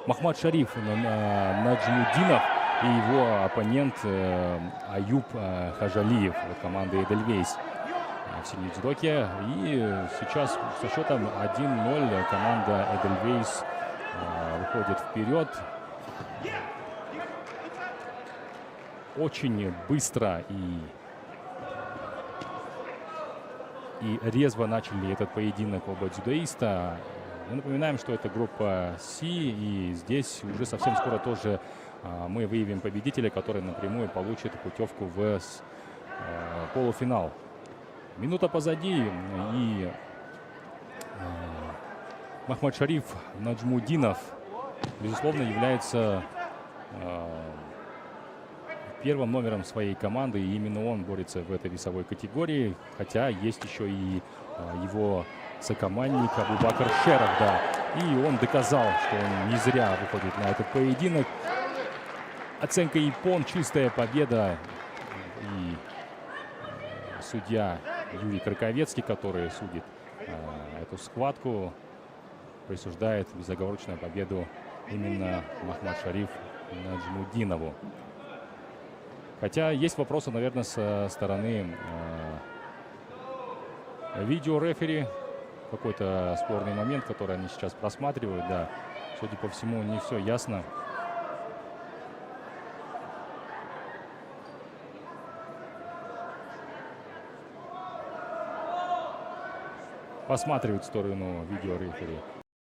Махмад Шариф Наджмудинов и его оппонент Аюб Хажалиев от команды Эдельвейс в синей дзюдоке. И сейчас со счетом 1-0 команда Эдельвейс выходит вперед. Очень быстро и резво начали этот поединок оба дзюдоиста. Мы напоминаем, что это группа С, и здесь уже совсем скоро тоже мы выявим победителя, который напрямую получит путевку в полуфинал. Минута позади, и Махмад Шариф Наджмудинов, безусловно, является первым номером своей команды, и именно он борется в этой весовой категории, хотя есть еще и его сокомандник Абубакар Шеров, да. И он доказал, что он не зря выходит на этот поединок. Оценка япон, чистая победа. И судья Юрий Краковецкий, который судит эту схватку, присуждает безоговорочную победу именно Махмад Шариф Наджмудинову. Хотя есть вопросы, наверное, со стороны видеорефери. Какой-то спорный момент, который они сейчас просматривают. Да, судя по всему, не все ясно. Посматривают в сторону видеорефери.